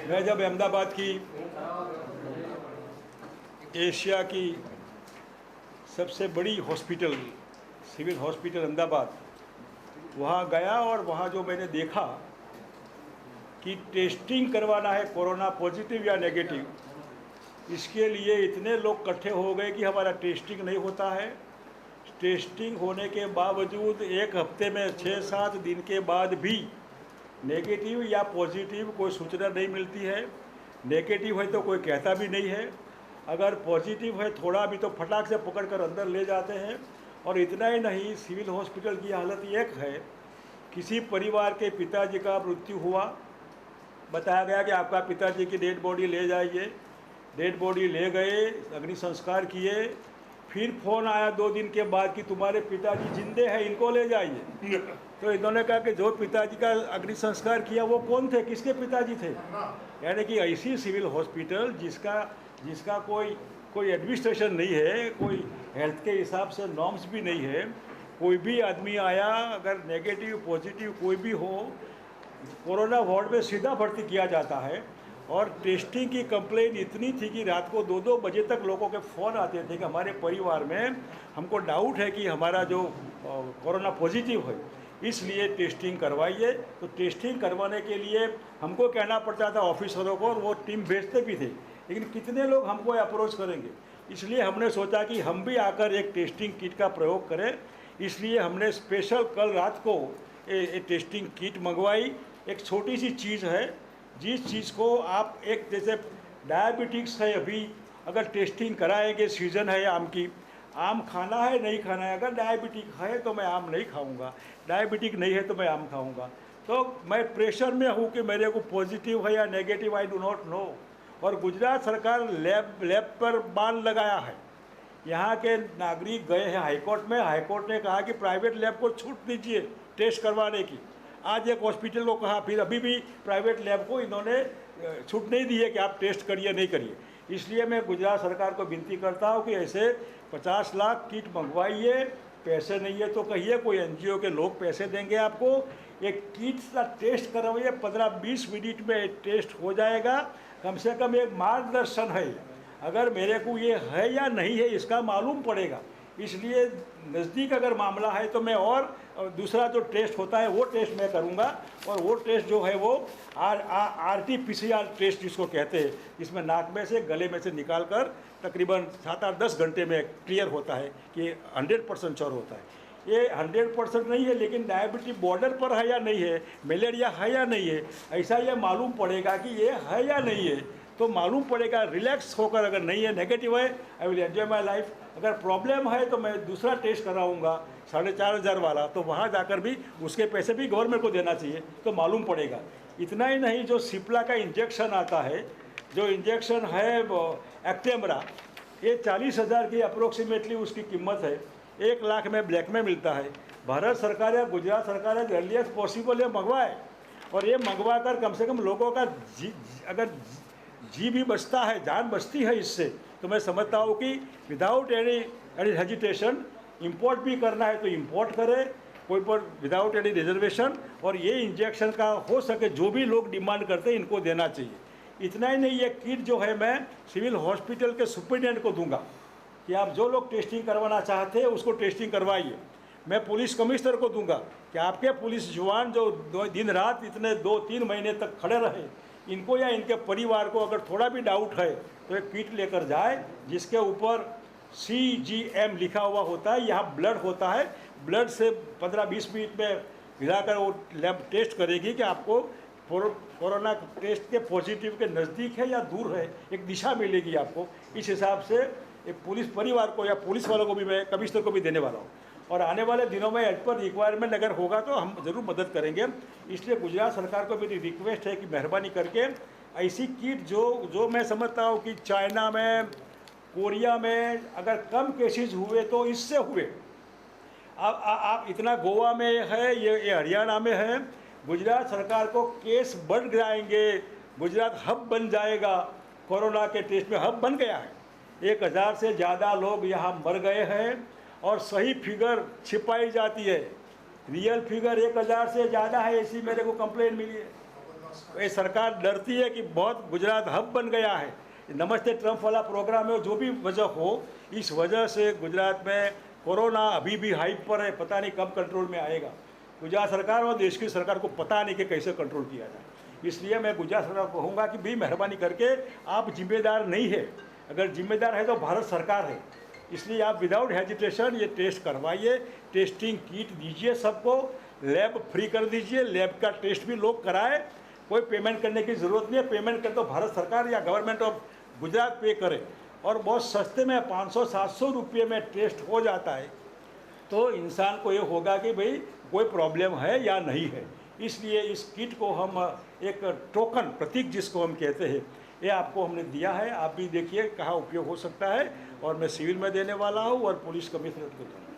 मैं जब अहमदाबाद की एशिया की सबसे बड़ी हॉस्पिटल सिविल हॉस्पिटल अहमदाबाद वहाँ गया और वहाँ जो मैंने देखा कि टेस्टिंग करवाना है कोरोना पॉजिटिव या नेगेटिव, इसके लिए इतने लोग इकट्ठे हो गए कि हमारा टेस्टिंग नहीं होता है। टेस्टिंग होने के बावजूद एक हफ्ते में 6-7 दिन के बाद भी नेगेटिव या पॉजिटिव कोई सूचना नहीं मिलती है। नेगेटिव है तो कोई कहता भी नहीं है, अगर पॉजिटिव है थोड़ा भी तो फटाक से पकड़ कर अंदर ले जाते हैं। और इतना ही नहीं, सिविल हॉस्पिटल की हालत एक है, किसी परिवार के पिताजी का मृत्यु हुआ, बताया गया कि आपका पिताजी की डेड बॉडी ले जाइए। डेड बॉडी ले गए, अग्नि संस्कार किए, फिर फ़ोन आया 2 दिन के बाद कि तुम्हारे पिताजी जिंदे हैं, इनको ले जाइए। तो इन्होंने कहा कि जो पिताजी का अग्नि संस्कार किया वो कौन थे, किसके पिताजी थे। यानी कि ऐसी सिविल हॉस्पिटल जिसका कोई एडमिनिस्ट्रेशन नहीं है, कोई हेल्थ के हिसाब से नॉर्म्स भी नहीं है। कोई भी आदमी आया, अगर नेगेटिव पॉजिटिव कोई भी हो, कोरोना वार्ड में सीधा भर्ती किया जाता है। और टेस्टिंग की कंप्लेन इतनी थी कि रात को 2-2 बजे तक लोगों के फ़ोन आते थे कि हमारे परिवार में हमको डाउट है कि हमारा जो कोरोना पॉजिटिव है, इसलिए टेस्टिंग करवाइए। तो टेस्टिंग करवाने के लिए हमको कहना पड़ता था ऑफिसरों को, और वो टीम भेजते भी थे, लेकिन कितने लोग हमको अप्रोच करेंगे। इसलिए हमने सोचा कि हम भी आकर एक टेस्टिंग किट का प्रयोग करें। इसलिए हमने स्पेशल कल रात को टेस्टिंग किट मंगवाई। एक छोटी सी चीज़ है, जिस चीज़ को आप एक जैसे डायबिटिक्स है, अभी अगर टेस्टिंग कराएंगे, सीज़न है आम की, आम खाना है नहीं खाना है, अगर डायबिटिक है तो मैं आम नहीं खाऊंगा, डायबिटिक नहीं है तो मैं आम खाऊंगा। तो मैं प्रेशर में हूँ कि मेरे को पॉजिटिव है या negative, I do not know. और गुजरात सरकार लैब पर बान लगाया है। यहाँ के नागरिक गए हैं हाईकोर्ट में, हाईकोर्ट ने कहा कि प्राइवेट लैब को छूट दीजिए टेस्ट करवाने की। आज एक हॉस्पिटल को कहा, फिर अभी भी प्राइवेट लैब को इन्होंने छूट नहीं दी है कि आप टेस्ट करिए नहीं करिए। इसलिए मैं गुजरात सरकार को विनती करता हूँ कि ऐसे 50 लाख किट मंगवाइए। पैसे नहीं है तो कहिए, कोई एनजीओ के लोग पैसे देंगे आपको। एक किट का टेस्ट करवाइए, 15-20 मिनट में टेस्ट हो जाएगा। कम से कम एक मार्गदर्शन है, अगर मेरे को ये है या नहीं है इसका मालूम पड़ेगा। इसलिए नज़दीक अगर मामला है तो मैं और दूसरा जो टेस्ट होता है वो टेस्ट मैं करूँगा। और वो टेस्ट जो है वो RT-PCR टेस्ट जिसको कहते हैं, इसमें नाक में से गले में से निकाल कर तकरीबन 7-8-10 घंटे में क्लियर होता है कि 100% श्योर होता है। ये 100% नहीं है, लेकिन डायबिटीज बॉर्डर पर है या नहीं है, मलेरिया है या नहीं है, ऐसा ये मालूम पड़ेगा कि ये है या नहीं है। तो मालूम पड़ेगा रिलैक्स होकर, अगर नहीं है नेगेटिव है I will enjoy my life. अगर प्रॉब्लम है तो मैं दूसरा टेस्ट कराऊंगा 4,500 वाला, तो वहाँ जाकर भी उसके पैसे भी गवर्नमेंट को देना चाहिए, तो मालूम पड़ेगा। इतना ही नहीं, जो सिप्ला का इंजेक्शन आता है, जो इंजेक्शन है एक्टेमरा, ये 40,000 की अप्रोक्सीमेटली उसकी कीमत है। 1 लाख में ब्लैक में मिलता है। भारत सरकार या गुजरात सरकार है अर्लीस्ट पॉसिबल ये मंगवाए, और ये मंगवा कर कम से कम लोगों का अगर जी भी बचता है, जान बचती है इससे, तो मैं समझता हूँ कि विदाउट एनी हेजिटेशन इंपोर्ट भी करना है तो इंपोर्ट करें, कोई पर विदाउट एनी रिजर्वेशन। और ये इंजेक्शन का हो सके जो भी लोग डिमांड करते हैं इनको देना चाहिए। इतना ही नहीं, ये किट जो है मैं सिविल हॉस्पिटल के सुपरिटेंडेंट को दूंगा कि आप जो लोग टेस्टिंग करवाना चाहते हैं उसको टेस्टिंग करवाइए। मैं पुलिस कमिश्नर को दूंगा कि आपके पुलिस जवान जो दिन रात इतने 2-3 महीने तक खड़े रहे, इनको या इनके परिवार को अगर थोड़ा भी डाउट है तो एक किट लेकर जाए जिसके ऊपर CGM लिखा हुआ होता है। यहाँ ब्लड होता है, ब्लड से 15-20 मिनट में मिलाकर वो लैब टेस्ट करेगी कि आपको कोरोना टेस्ट के पॉजिटिव के नज़दीक है या दूर है, एक दिशा मिलेगी आपको। इस हिसाब से एक पुलिस परिवार को या पुलिस वालों को भी मैं कमिश्नर को भी देने वाला हूँ। और आने वाले दिनों में एज पर रिक्वायरमेंट अगर होगा तो हम ज़रूर मदद करेंगे। इसलिए गुजरात सरकार को मेरी रिक्वेस्ट है कि मेहरबानी करके ऐसी किट जो मैं समझता हूँ कि चाइना में, कोरिया में अगर कम केसेस हुए तो इससे हुए। आप इतना गोवा में है, ये हरियाणा में है, गुजरात सरकार को केस बढ़ जाएंगे, गुजरात हब बन जाएगा, कोरोना के टेस्ट में हब बन गया है। 1,000 से ज़्यादा लोग यहाँ मर गए हैं और सही फिगर छिपाई जाती है। रियल फिगर 1,000 से ज़्यादा है, ऐसी मेरे को कंप्लेन मिली है। ये सरकार डरती है कि बहुत गुजरात हब बन गया है, नमस्ते ट्रम्प वाला प्रोग्राम है, जो भी वजह हो, इस वजह से गुजरात में कोरोना अभी भी हाइप पर है, पता नहीं कब कंट्रोल में आएगा। गुजरात सरकार और देश की सरकार को पता नहीं कि कैसे कंट्रोल किया जाए। इसलिए मैं गुजरात सरकार को कहूँगा कि भाई मेहरबानी करके आप जिम्मेदार नहीं है, अगर जिम्मेदार है तो भारत सरकार है, इसलिए आप विदाउट हेजिटेशन ये टेस्ट करवाइए, टेस्टिंग किट दीजिए सबको, लैब फ्री कर दीजिए, लैब का टेस्ट भी लोग कराए, कोई पेमेंट करने की ज़रूरत नहीं है, पेमेंट कर तो भारत सरकार या गवर्नमेंट ऑफ गुजरात पे करे, और बहुत सस्ते में 500-700 रुपये में टेस्ट हो जाता है, तो इंसान को ये होगा कि भाई कोई प्रॉब्लम है या नहीं है। इसलिए इस किट को हम एक टोकन प्रतीक जिसको हम कहते हैं, ये आपको हमने दिया है, आप भी देखिए कहाँ उपयोग हो सकता है, और मैं सिविल में देने वाला हूँ और पुलिस कमिश्नरेट को दूँगा।